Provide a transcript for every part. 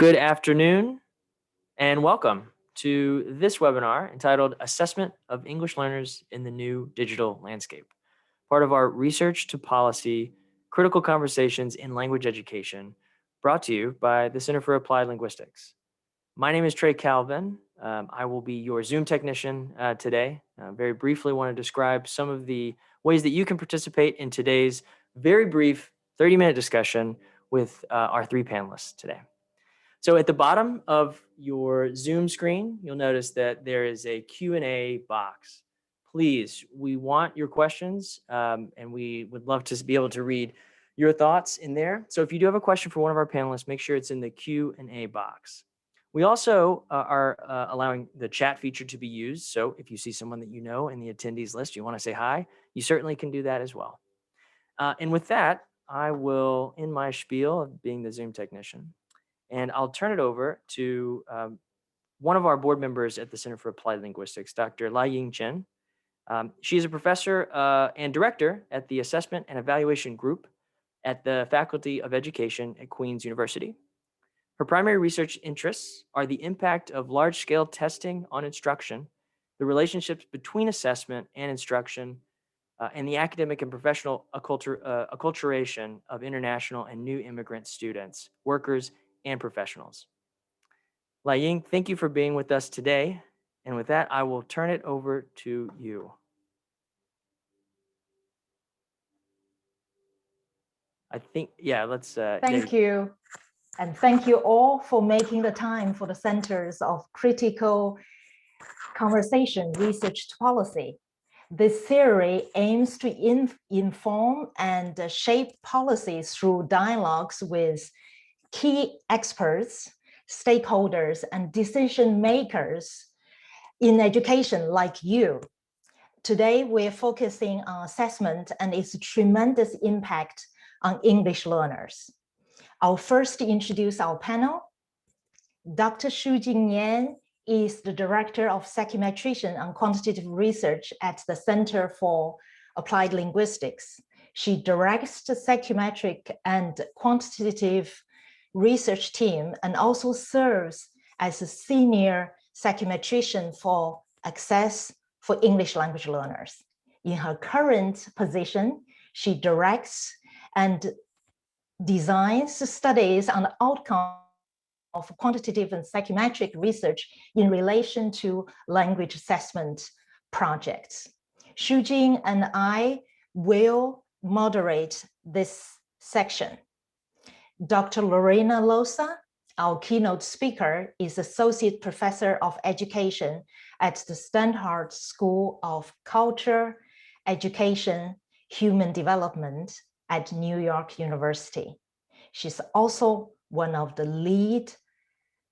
Good afternoon and welcome to this webinar entitled Assessment of English Learners in the New Digital Landscape, part of our Research to Policy Critical Conversations in Language Education, brought to you by the Center for Applied Linguistics. My name is Trey Calvin. I will be your Zoom technician today. Very briefly want to describe some of the ways that you can participate in today's very brief 30-minute discussion with our three panelists today. So at the bottom of your Zoom screen, you'll notice that there is a Q&A box. Please, we want your questions and we would love to be able to read your thoughts in there. So if you do have a question for one of our panelists, make sure it's in the Q&A box. We also are allowing the chat feature to be used. So if you see someone that you know in the attendees list, you want to say hi, you certainly can do that as well. And with that, I will end my spiel of being the Zoom technician. And I'll turn it over to one of our board members at the Center for Applied Linguistics, Dr. Lai-Ying Chen. She is a professor and director at the Assessment and Evaluation Group at the Faculty of Education at Queen's University. Her primary research interests are the impact of large-scale testing on instruction, the relationships between assessment and instruction, and the academic and professional acculturation of international and new immigrant students, workers, and professionals. Lai-Ying, thank you for being with us today. And with that, I will turn it over to you. I think, yeah, let's... Thank you. And thank you all for making the time for the Centers of Critical Conversation Research to Policy. This theory aims to inform and shape policies through dialogues with key experts, stakeholders, and decision makers in education like you. Today, we're focusing on assessment and its tremendous impact on English learners. I'll first introduce our panel. Dr. Shujing Yan is the Director of Psychometrician and Quantitative Research at the Center for Applied Linguistics. She directs the psychometric and quantitative research team and also serves as a senior psychometrician for Access for English language learners. In her current position, she directs and designs studies on the outcome of quantitative and psychometric research in relation to language assessment projects. Shujing and I will moderate this section. Dr. Lorena Losa, our keynote speaker, is Associate Professor of Education at the Steinhardt School of Culture, Education, Human Development at New York University. She's also one of the lead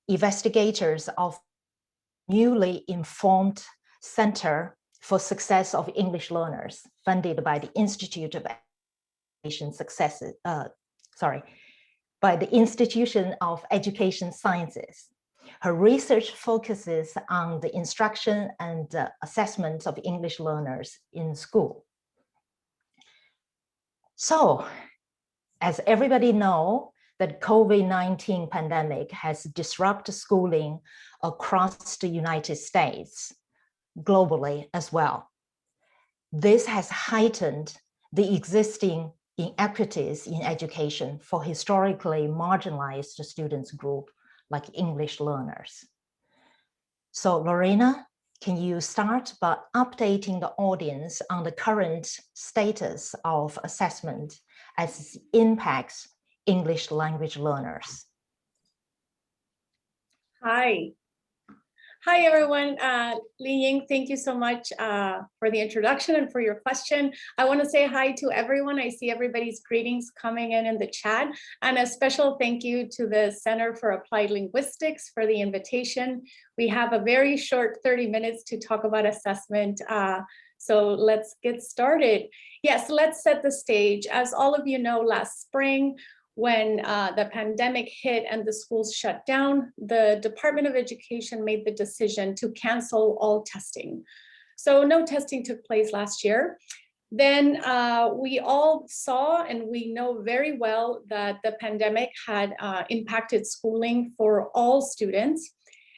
investigators of newly informed Center for Success of English Learners, funded by the Institute of Education Successes, by the Institution of Education Sciences. Her research focuses on the instruction and assessment of English learners in school. So, as everybody knows, the COVID-19 pandemic has disrupted schooling across the United States, globally as well. This has heightened the existing inequities in education for historically marginalized students group like English learners. So Lorena, can you start by updating the audience on the current status of assessment as it impacts English language learners? Hi, everyone. Li-Ying, thank you so much for the introduction and for your question. I want to say hi to everyone. I see everybody's greetings coming in the chat. And a special thank you to the Center for Applied Linguistics for the invitation. We have a very short 30 minutes to talk about assessment. So let's get started. Yes, let's set the stage. As all of you know, last spring, when the pandemic hit and the schools shut down, the Department of Education made the decision to cancel all testing. So no testing took place last year. Then we all saw and we know very well that the pandemic had impacted schooling for all students.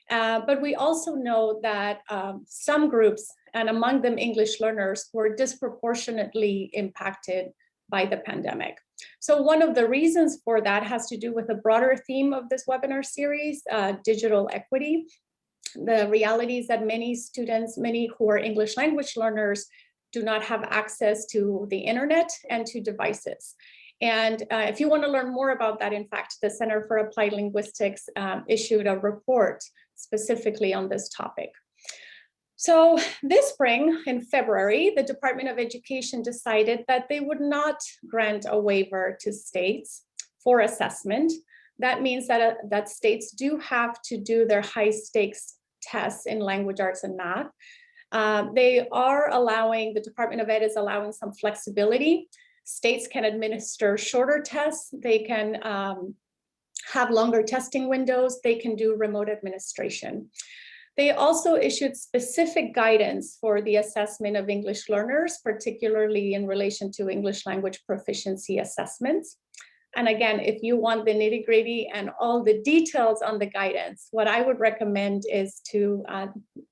But we also know that some groups, and among them English learners, were disproportionately impacted by the pandemic. So one of the reasons for that has to do with a broader theme of this webinar series, digital equity. The reality is that many students, many who are English language learners, do not have access to the internet and to devices. And if you want to learn more about that, in fact, the Center for Applied Linguistics issued a report specifically on this topic. So this spring, in February, the Department of Education decided that they would not grant a waiver to states for assessment. That means that, that states do have to do their high stakes tests in language arts and math. They are allowing, the Department of Ed is allowing some flexibility. States can administer shorter tests. They can have longer testing windows. They can do remote administration. They also issued specific guidance for the assessment of English learners, particularly in relation to English language proficiency assessments. And again, if you want the nitty-gritty and all the details on the guidance, what I would recommend is to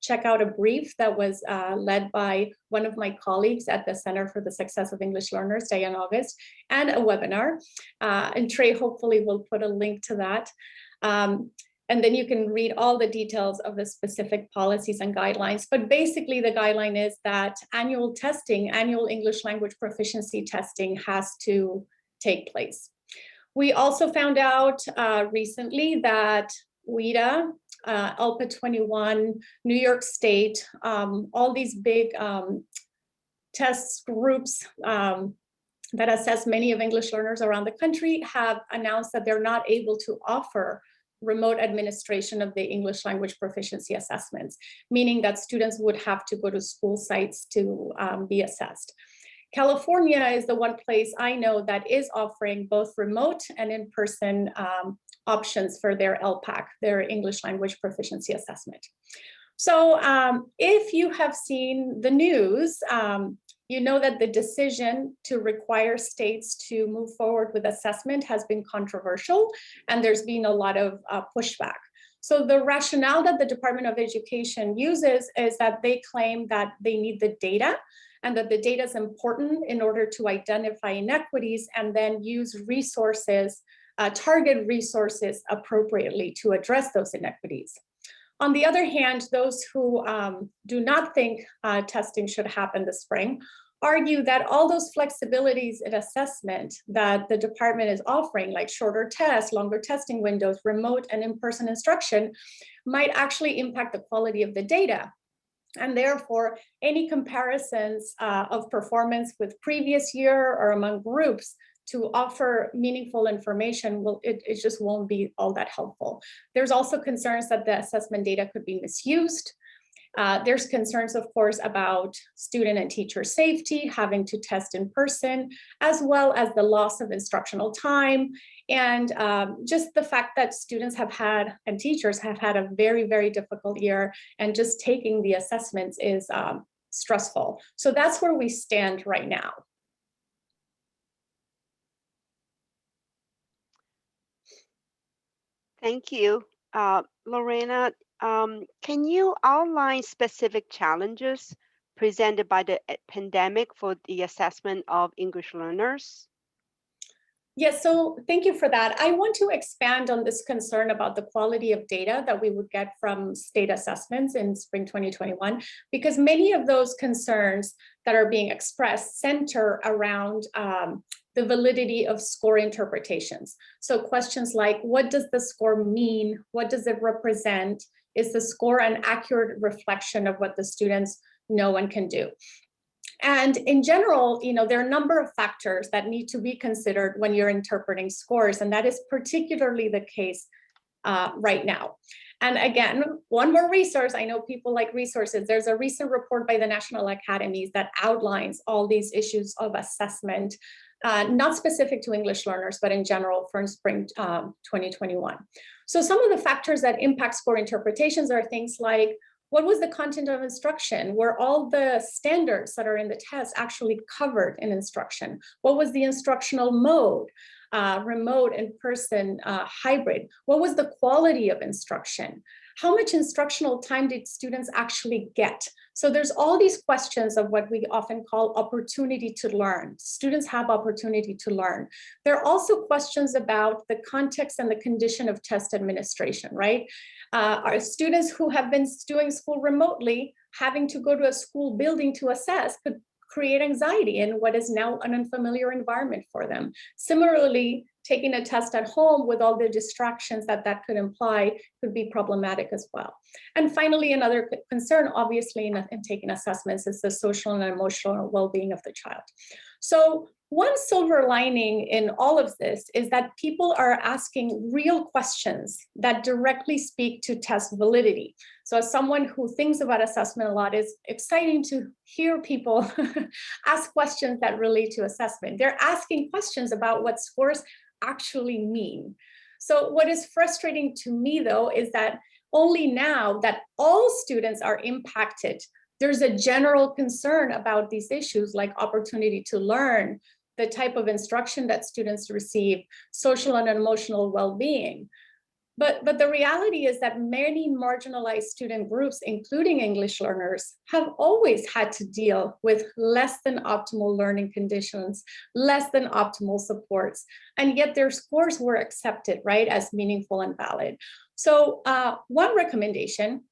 check out a brief that was led by one of my colleagues at the Center for the Success of English Learners, Diane August, and a webinar. And Trey hopefully will put a link to that. And then you can read all the details of the specific policies and guidelines. But basically the guideline is that annual testing, annual English language proficiency testing has to take place. We also found out recently that WIDA, ALPA 21, New York State, all these big test groups that assess many of English learners around the country have announced that they're not able to offer remote administration of the English language proficiency assessments, meaning that students would have to go to school sites to be assessed. California is the one place I know that is offering both remote and in-person options for their LPAC, their English language proficiency assessment. So if you have seen the news, you know that the decision to require states to move forward with assessment has been controversial, and there's been a lot of pushback. So the rationale that the Department of Education uses is that they claim that they need the data, and that the data is important in order to identify inequities and then use resources, target resources appropriately to address those inequities. On the other hand, those who do not think testing should happen this spring argue that all those flexibilities in assessment that the department is offering, like shorter tests, longer testing windows, remote and in-person instruction, might actually impact the quality of the data. And therefore, any comparisons of performance with previous year or among groups to offer meaningful information, it just won't be all that helpful. There's also concerns that the assessment data could be misused. There's concerns, of course, about student and teacher safety, having to test in person, as well as the loss of instructional time, and just the fact that students have had, and teachers have had a very, very difficult year, and just taking the assessments is stressful. So that's where we stand right now. Thank you. Lorena, can you outline specific challenges presented by the pandemic for the assessment of English learners? Yes, so thank you for that. I want to expand on this concern about the quality of data that we would get from state assessments in spring 2021, because many of those concerns that are being expressed center around the validity of score interpretations. So questions like, what does the score mean? What does it represent? Is the score an accurate reflection of what the students know and can do? And in general, there are a number of factors that need to be considered when you're interpreting scores, and that is particularly the case right now. And again, one more resource, I know people like resources. There's a recent report by the National Academies that outlines all these issues of assessment, not specific to English learners, but in general for spring 2021. So some of the factors that impact score interpretations are things like, What was the content of instruction? Were all the standards that are in the test actually covered in instruction? What was the instructional mode? Remote, in-person, hybrid? What was the quality of instruction? How much instructional time did students actually get? So there's all these questions of what we often call opportunity to learn. Students have opportunity to learn. There are also questions about the context and the condition of test administration, right? Are students who have been doing school remotely having to go to a school building to assess could create anxiety in what is now an unfamiliar environment for them. Similarly, taking a test at home with all the distractions that that could imply could be problematic as well. And finally, another concern, obviously, in taking assessments is the social and emotional well-being of the child. So one silver lining in all of this is that people are asking real questions that directly speak to test validity. So as someone who thinks about assessment a lot, it's exciting to hear people ask questions that relate to assessment. They're asking questions about what scores actually mean. So what is frustrating to me, though, is that only now that all students are impacted, there's a general concern about these issues like opportunity to learn, the type of instruction that students receive, social and emotional well-being. But the reality is that many marginalized student groups, including English learners, have always had to deal with less than optimal learning conditions, less than optimal supports, and yet their scores were accepted, right, as meaningful and valid. So one recommendation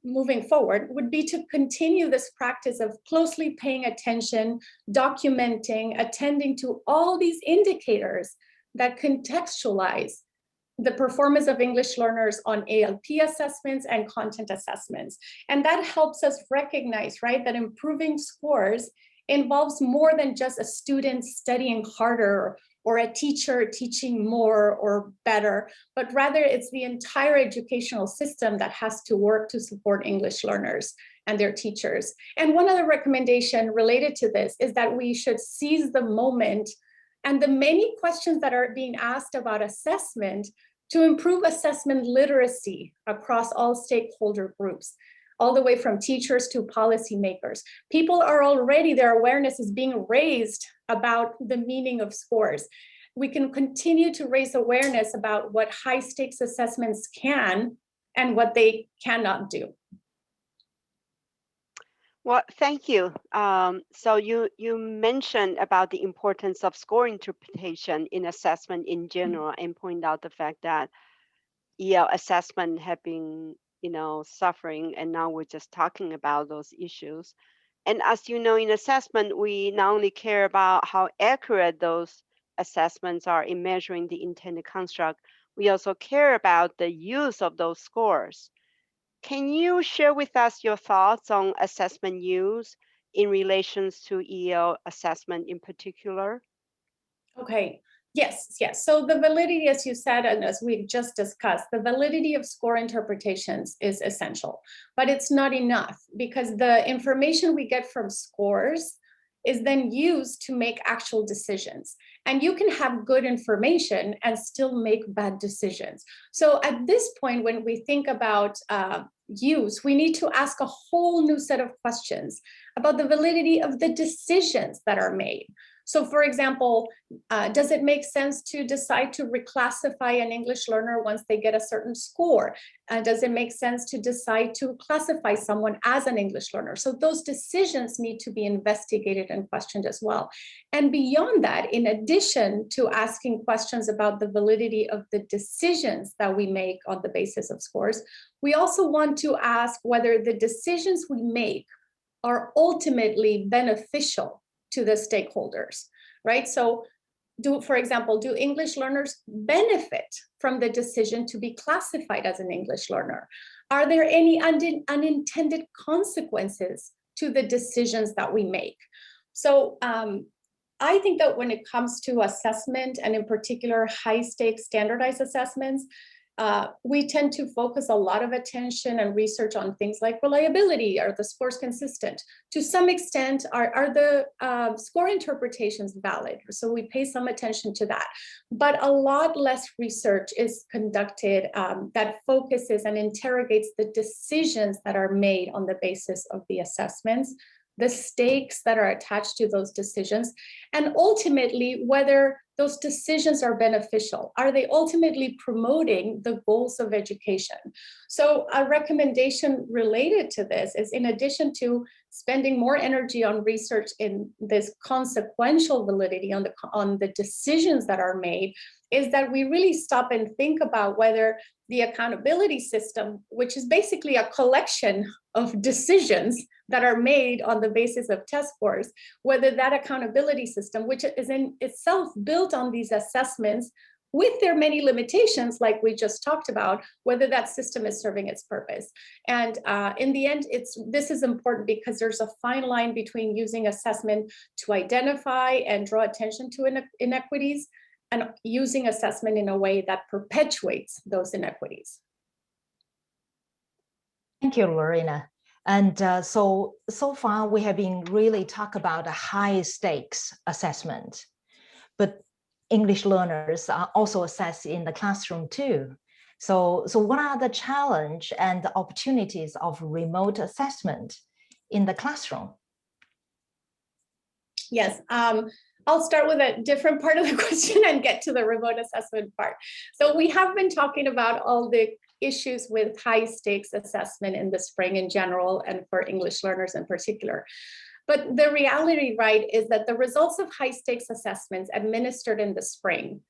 moving forward would be to continue this practice of closely paying attention, documenting, attending to all these indicators that contextualize the performance of English learners on ALP assessments and content assessments. And that helps us recognize, right, that improving scores involves more than just a student studying harder or a teacher teaching more or better, but rather it's the entire educational system that has to work to support English learners and their teachers. And one other recommendation related to this is that we should seize the moment and the many questions that are being asked about assessment to improve assessment literacy across all stakeholder groups, all the way from teachers to policymakers. People are already, their awareness is being raised about the meaning of scores. We can continue to raise awareness about what high stakes assessments can and what they cannot do. Well, thank you. So you mentioned about the importance of score interpretation in assessment in general, and point out the fact that EL assessment have been, suffering, and now we're just talking about those issues. And as you know, in assessment, we not only care about how accurate those assessments are in measuring the intended construct, we also care about the use of those scores. Can you share with us your thoughts on assessment use in relations to EL assessment in particular? Okay, yes. So the validity, as you said, and as we just discussed, the validity of score interpretations is essential, but it's not enough because the information we get from scores is then used to make actual decisions. And you can have good information and still make bad decisions. So at this point, when we think about use, we need to ask a whole new set of questions about the validity of the decisions that are made. So for example, does it make sense to decide to reclassify an English learner once they get a certain score? Does it make sense to decide to classify someone as an English learner? So those decisions need to be investigated and questioned as well. And beyond that, in addition to asking questions about the validity of the decisions that we make on the basis of scores, we also want to ask whether the decisions we make are ultimately beneficial to the stakeholders, right? So for example, do English learners benefit from the decision to be classified as an English learner? Are there any unintended consequences to the decisions that we make? So I think that when it comes to assessment, and in particular high stakes standardized assessments, we tend to focus a lot of attention and research on things like reliability. Are the scores consistent? To some extent, are the score interpretations valid? So we pay some attention to that. But a lot less research is conducted that focuses and interrogates the decisions that are made on the basis of the assessments, the stakes that are attached to those decisions, and ultimately whether those decisions are beneficial. Are they ultimately promoting the goals of education? So a recommendation related to this is, in addition to spending more energy on research in this consequential validity on the decisions that are made, is that we really stop and think about whether the accountability system, which is basically a collection of decisions that are made on the basis of test scores, whether that accountability system, which is in itself built on these assessments with their many limitations, like we just talked about, whether that system is serving its purpose. And in the end, this is important because there's a fine line between using assessment to identify and draw attention to inequities and using assessment in a way that perpetuates those inequities. Thank you, Lorena. And so far we have been really talk about a high stakes assessment, but English learners are also assessed in the classroom too. So what are the challenge and the opportunities of remote assessment in the classroom? Yes, I'll start with a different part of the question and get to the remote assessment part. So we have been talking about all the issues with high stakes assessment in the spring in general and for English learners in particular. But the reality, right, is that the results of high stakes assessments administered in the spring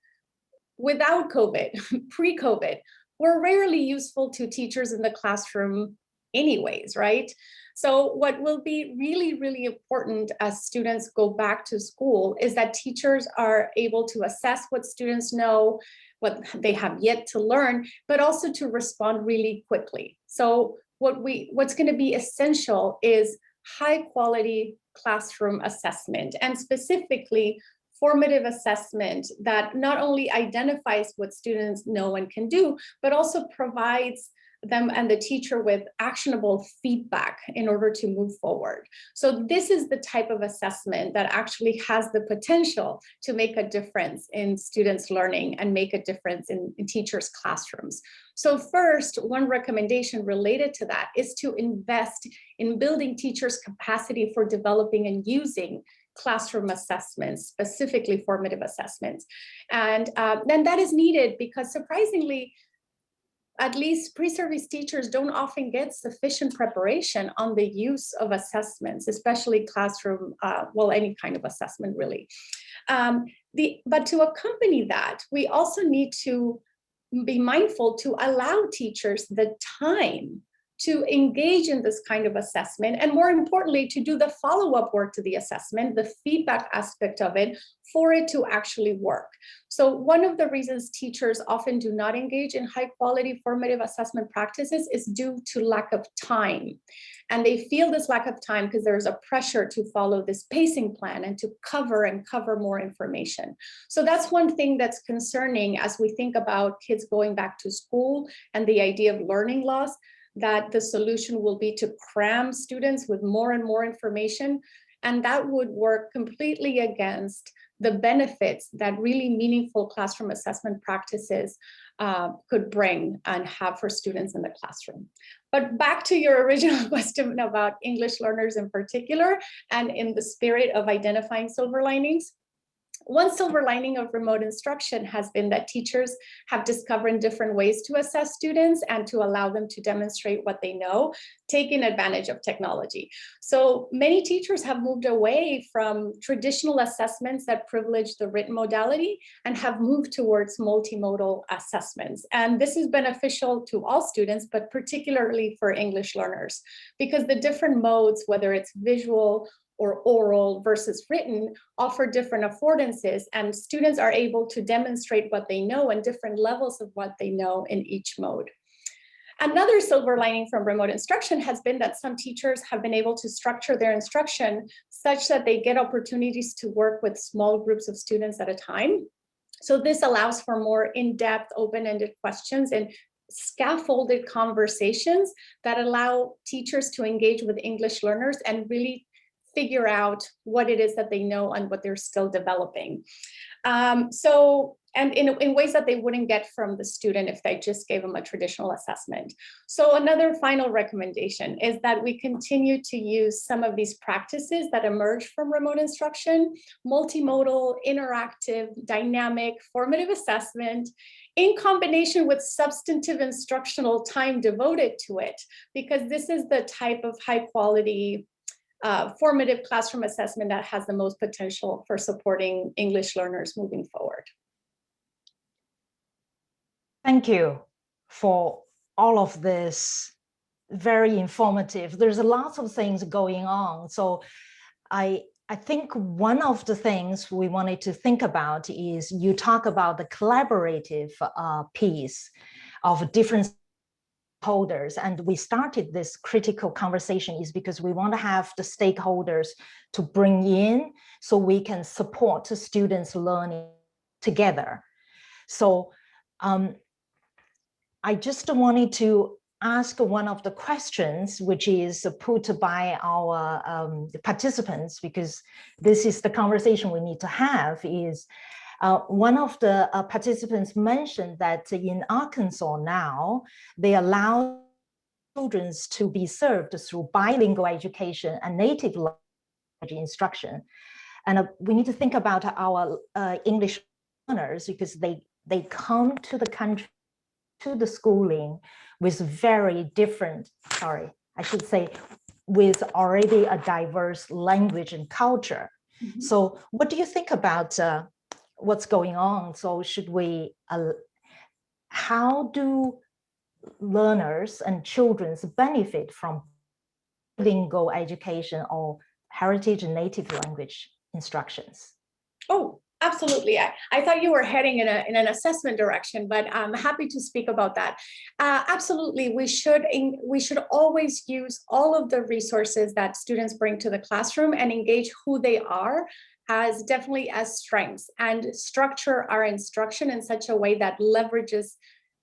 without COVID, pre-COVID, were rarely useful to teachers in the classroom anyways, right? So what will be really, really important as students go back to school is that teachers are able to assess what students know, what they have yet to learn, but also to respond really quickly. So what's going to be essential is high quality classroom assessment, and specifically formative assessment that not only identifies what students know and can do, but also provides them and the teacher with actionable feedback in order to move forward. So this is the type of assessment that actually has the potential to make a difference in students' learning and make a difference in teachers' classrooms. So first, one recommendation related to that is to invest in building teachers' capacity for developing and using classroom assessments, specifically formative assessments. And then that is needed because surprisingly, at least pre-service teachers don't often get sufficient preparation on the use of assessments, especially classroom, well, any kind of assessment really. But to accompany that, we also need to be mindful to allow teachers the time to engage in this kind of assessment, and more importantly, to do the follow-up work to the assessment, the feedback aspect of it, for it to actually work. So one of the reasons teachers often do not engage in high-quality formative assessment practices is due to lack of time. And they feel this lack of time because there's a pressure to follow this pacing plan and to cover more information. So that's one thing that's concerning as we think about kids going back to school and the idea of learning loss, that the solution will be to cram students with more and more information. And that would work completely against the benefits that really meaningful classroom assessment practices could bring and have for students in the classroom. But back to your original question about English learners in particular, and in the spirit of identifying silver linings. One silver lining of remote instruction has been that teachers have discovered different ways to assess students and to allow them to demonstrate what they know, taking advantage of technology. So many teachers have moved away from traditional assessments that privilege the written modality and have moved towards multimodal assessments. And this is beneficial to all students, but particularly for English learners, because the different modes, whether it's visual or oral versus written, offer different affordances, and students are able to demonstrate what they know and different levels of what they know in each mode. Another silver lining from remote instruction has been that some teachers have been able to structure their instruction such that they get opportunities to work with small groups of students at a time. So this allows for more in-depth, open-ended questions and scaffolded conversations that allow teachers to engage with English learners and really figure out what it is that they know and what they're still developing. And in ways that they wouldn't get from the student if they just gave them a traditional assessment. So another final recommendation is that we continue to use some of these practices that emerge from remote instruction: multimodal, interactive, dynamic, formative assessment, in combination with substantive instructional time devoted to it, because this is the type of high quality formative classroom assessment that has the most potential for supporting English learners moving forward. Thank you for all of this, very informative. There's lots of things going on. So I think one of the things we wanted to think about is you talk about the collaborative piece of different stakeholders. And we started this critical conversation is because we want to have the stakeholders to bring in so we can support the students learning together. So I just wanted to ask one of the questions, which is put by our participants, because this is the conversation we need to have, is one of the participants mentioned that in Arkansas now, they allow children to be served through bilingual education and native language instruction. And we need to think about our English learners, because they come to the country, to the schooling with very different, with already a diverse language and culture. Mm-hmm. So what do you think about what's going on? So should we, how do learners and children benefit from bilingual education or heritage and native language instructions? Oh, absolutely. I thought you were heading in an assessment direction, but I'm happy to speak about that. Absolutely, we should always use all of the resources that students bring to the classroom and engage who they are as definitely as strengths, and structure our instruction in such a way that leverages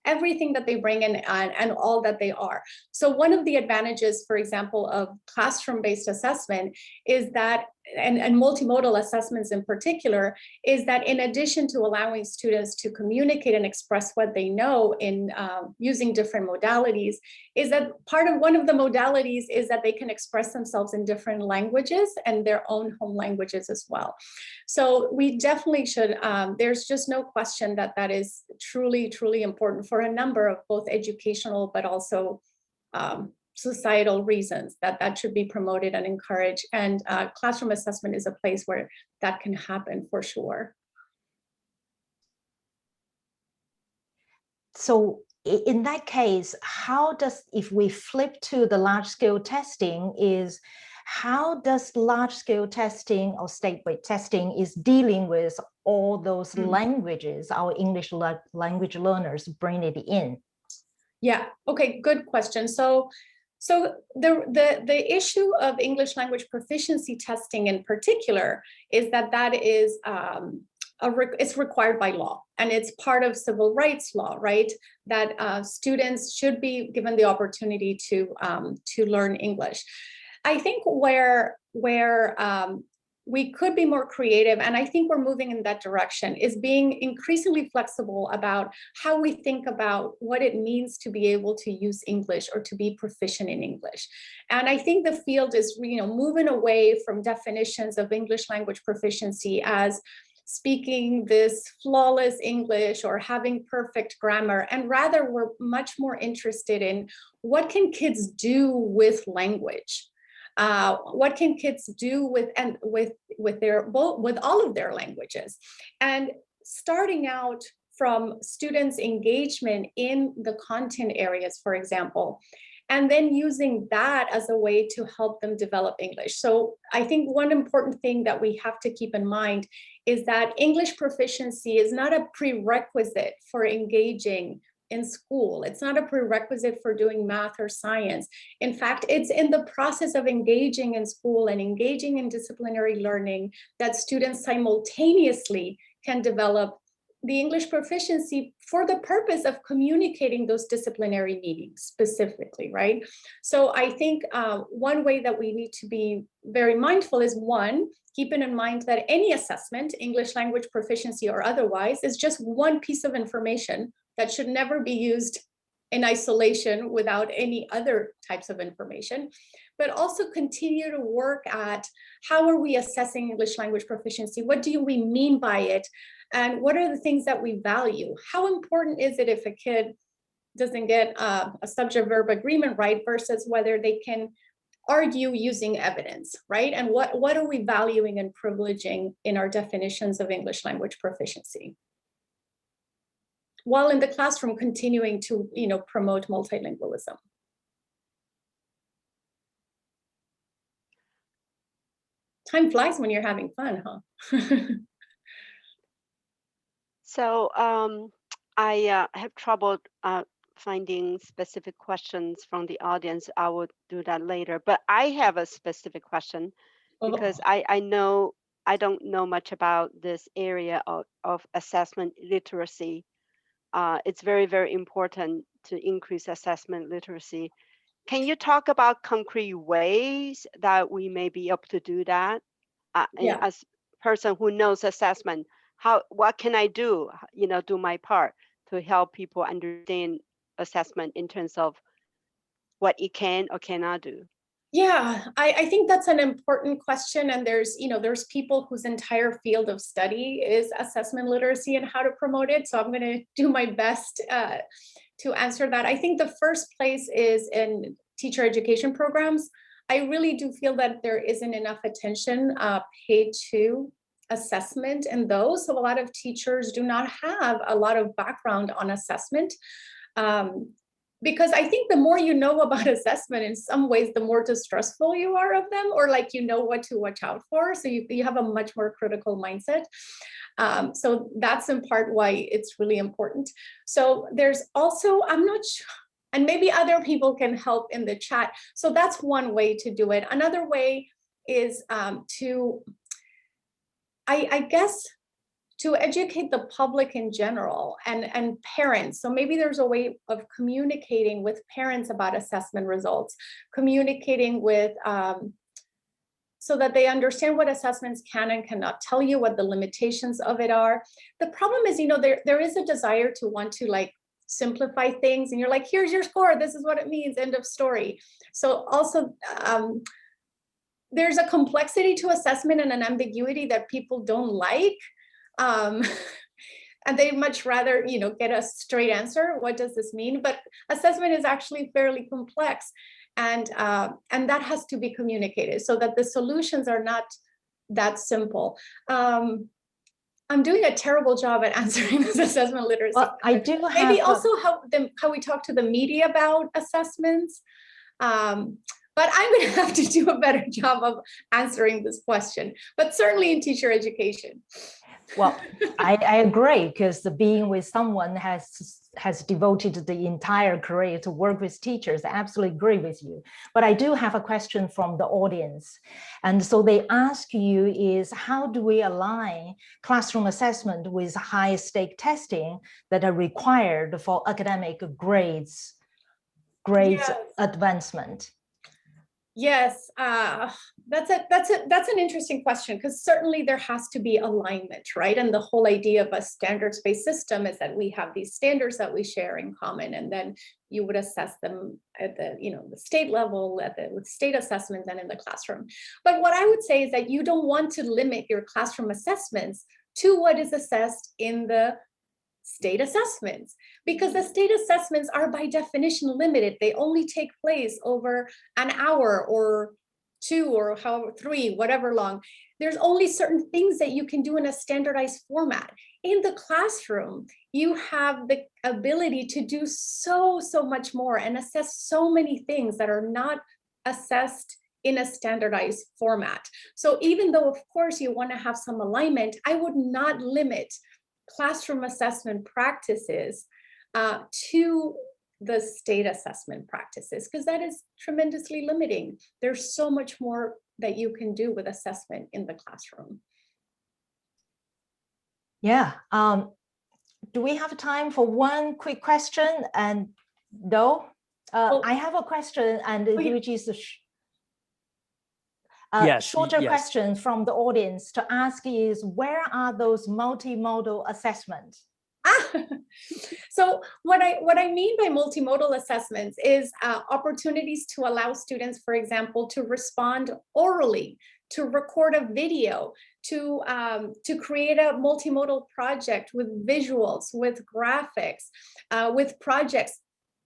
everything that they bring in and all that they are. So one of the advantages, for example, of classroom-based assessment is that, and multimodal assessments in particular, is that in addition to allowing students to communicate and express what they know in using different modalities, is that one of the modalities is that they can express themselves in different languages and their own home languages as well. So we definitely should, there's just no question that that is truly, truly important for a number of both educational but also societal reasons, that should be promoted and encouraged. And classroom assessment is a place where that can happen for sure. So in that case, how does, if we flip to the large-scale testing, is how does large-scale testing or statewide testing is dealing with all those languages our English language learners bring it in? Yeah, okay, good question. So the issue of English language proficiency testing in particular is that is it's required by law, and it's part of civil rights law, right? That students should be given the opportunity to learn English. I think where we could be more creative, and I think we're moving in that direction, is being increasingly flexible about how we think about what it means to be able to use English or to be proficient in English. And I think the field is, moving away from definitions of English language proficiency as speaking this flawless English or having perfect grammar, and rather we're much more interested in what can kids do with language. What can kids do with all of their languages? And starting out from students' engagement in the content areas, for example, and then using that as a way to help them develop English. So I think one important thing that we have to keep in mind is that English proficiency is not a prerequisite for engaging in school. It's not a prerequisite for doing math or science. In fact, it's in the process of engaging in school and engaging in disciplinary learning that students simultaneously can develop the English proficiency for the purpose of communicating those disciplinary meanings specifically, right? So I think one way that we need to be very mindful is, one, keeping in mind that any assessment, English language proficiency or otherwise, is just one piece of information that should never be used in isolation without any other types of information, but also continue to work at how are we assessing English language proficiency? What do we mean by it? And what are the things that we value? How important is it if a kid doesn't get a subject-verb agreement right versus whether they can argue using evidence, right? And what are we valuing and privileging in our definitions of English language proficiency? While in the classroom continuing to, promote multilingualism. Time flies when you're having fun, huh? So I have trouble finding specific questions from the audience. I will do that later, but I have a specific question because I know I don't know much about this area of assessment literacy. It's very, very important to increase assessment literacy. Can you talk about concrete ways that we may be able to do that? Yeah. As a person who knows assessment, what can I do, do my part to help people understand assessment in terms of what it can or cannot do? Yeah, I think that's an important question. And there's people whose entire field of study is assessment literacy and how to promote it. So I'm going to do my best to answer that. I think the first place is in teacher education programs. I really do feel that there isn't enough attention paid to assessment in those. So a lot of teachers do not have a lot of background on assessment. Because I think the more you know about assessment, in some ways, the more distrustful you are of them, or like what to watch out for. So you have a much more critical mindset. So that's in part why it's really important. So there's also, I'm not sure, and maybe other people can help in the chat. So that's one way to do it. Another way is I guess, to educate the public in general and parents. So maybe there's a way of communicating with parents about assessment results, communicating with, so that they understand what assessments can and cannot tell you, what the limitations of it are. The problem is, there is a desire to want to simplify things, and you're like, here's your score, this is what it means, end of story. So also, there's a complexity to assessment and an ambiguity that people don't like. And they much rather, get a straight answer. What does this mean? But assessment is actually fairly complex, and that has to be communicated so that the solutions are not that simple. I'm doing a terrible job at answering this assessment literacy. Well, I do have maybe also how we talk to the media about assessments. But I'm going to have to do a better job of answering this question, but certainly in teacher education. Well, I agree, because being with someone has devoted the entire career to work with teachers. I absolutely agree with you. But I do have a question from the audience. And so they ask you is, how do we align classroom assessment with high-stake testing that are required for academic grades Yes. advancement? Yes, that's an interesting question, because certainly there has to be alignment, right? And the whole idea of a standards-based system is that we have these standards that we share in common, and then you would assess them at the the state level, with state assessments, and in the classroom. But what I would say is that you don't want to limit your classroom assessments to what is assessed in the state assessments, because the state assessments are by definition limited. They only take place over an hour or 2 or however 3, whatever long. There's only certain things that you can do in a standardized format. In the classroom, you have the ability to do so much more and assess so many things that are not assessed in a standardized format. So even though, of course, you want to have some alignment, I would not limit classroom assessment practices to the state assessment practices, because that is tremendously limiting. There's so much more that you can do with assessment in the classroom. Yeah, do we have time for one quick question? And no, I have a question, and which is a shorter question from the audience to ask is, where are those multimodal assessments? So what I mean by multimodal assessments is opportunities to allow students, for example, to respond orally, to record a video, to create a multimodal project with visuals, with graphics, with projects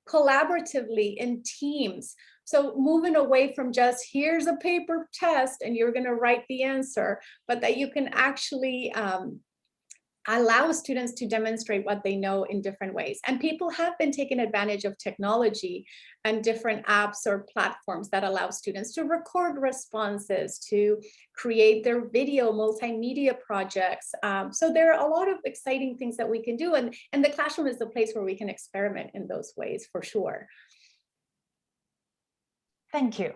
collaboratively in teams. So moving away from just here's a paper test and you're going to write the answer, but that you can actually allow students to demonstrate what they know in different ways. And people have been taking advantage of technology and different apps or platforms that allow students to record responses, to create their video multimedia projects. So there are a lot of exciting things that we can do. And the classroom is the place where we can experiment in those ways, for sure. Thank you.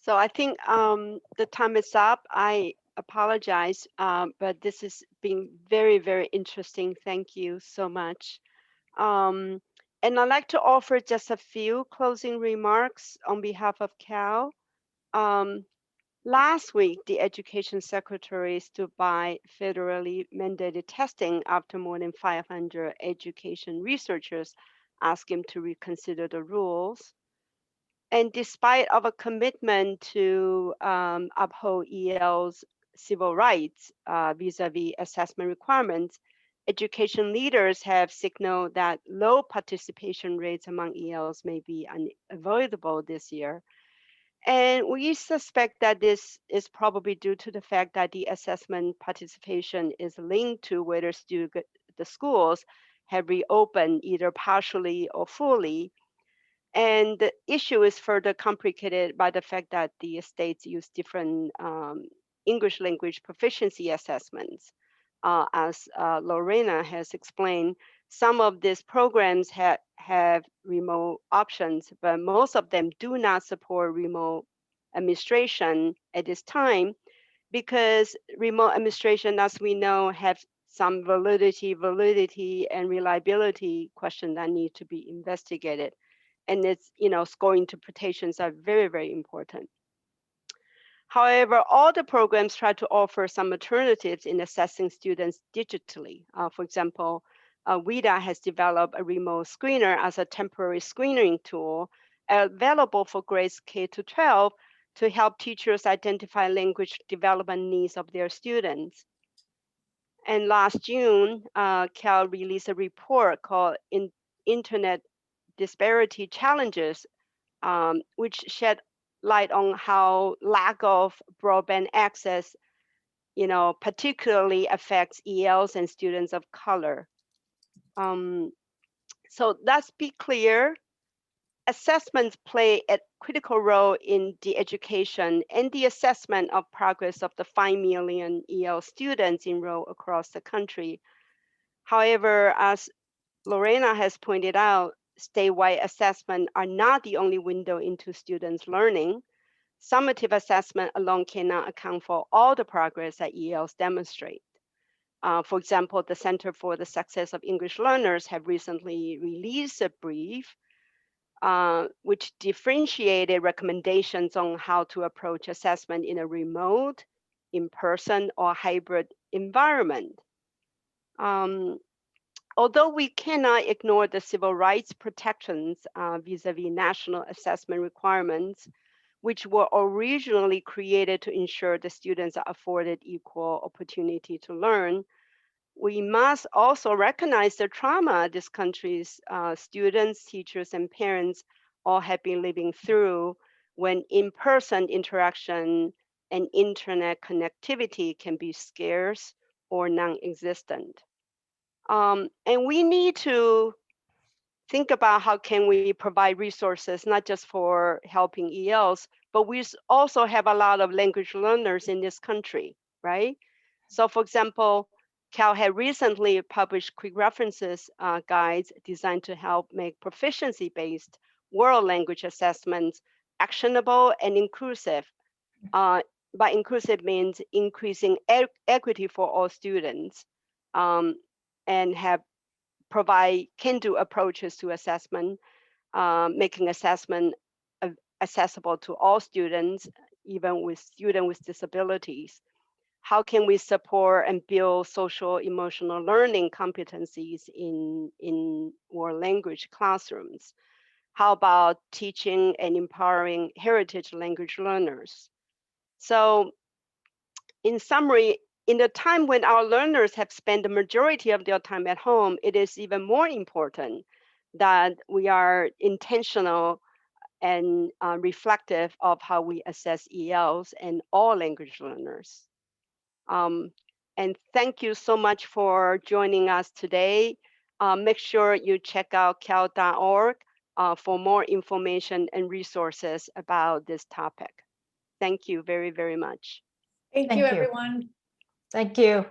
So I think the time is up. I apologize, but this has been very, very interesting. Thank you so much. And I'd like to offer just a few closing remarks on behalf of Cal. Last week, the Education Secretary stood by federally mandated testing after more than 500 education researchers asked him to reconsider the rules. And despite of a commitment to uphold EL's civil rights vis-a-vis assessment requirements, education leaders have signaled that low participation rates among ELs may be unavoidable this year. And we suspect that this is probably due to the fact that the assessment participation is linked to whether the schools have reopened either partially or fully. And the issue is further complicated by the fact that the states use different English language proficiency assessments. As Lorena has explained, some of these programs have remote options, but most of them do not support remote administration at this time, because remote administration, as we know, have some validity and reliability questions that need to be investigated. And it's, scoring interpretations are very, very important. However, all the programs try to offer some alternatives in assessing students digitally. For example, WIDA has developed a remote screener as a temporary screening tool available for grades K to 12 to help teachers identify language development needs of their students. And last June, Cal released a report called Internet Disparity Challenges, which shed light on how lack of broadband access, particularly affects ELs and students of color. So let's be clear, assessments play a critical role in the education and the assessment of progress of the 5 million EL students enrolled across the country. However, as Lorena has pointed out, statewide assessment are not the only window into students' learning. Summative assessment alone cannot account for all the progress that ELs demonstrate. For example, the Center for the Success of English Learners have recently released a brief which differentiated recommendations on how to approach assessment in a remote, in-person, or hybrid environment. Although we cannot ignore the civil rights protections vis-a-vis national assessment requirements, which were originally created to ensure the students are afforded equal opportunity to learn, we must also recognize the trauma this country's students, teachers, and parents all have been living through when in-person interaction and internet connectivity can be scarce or non-existent. And we need to think about how can we provide resources, not just for helping ELs, but we also have a lot of language learners in this country, right? So for example, Cal had recently published quick references guides designed to help make proficiency-based world language assessments actionable and inclusive By inclusive means increasing equity for all students, and provide can-do approaches to assessment, making assessment accessible to all students, even with students with disabilities. How can we support and build social emotional learning competencies in world language classrooms? How about teaching and empowering heritage language learners? So in summary, in the time when our learners have spent the majority of their time at home, it is even more important that we are intentional and reflective of how we assess ELs and all language learners. And thank you so much for joining us today. Make sure you check out cal.org for more information and resources about this topic. Thank you very, very much. Thank you, everyone. Thank you.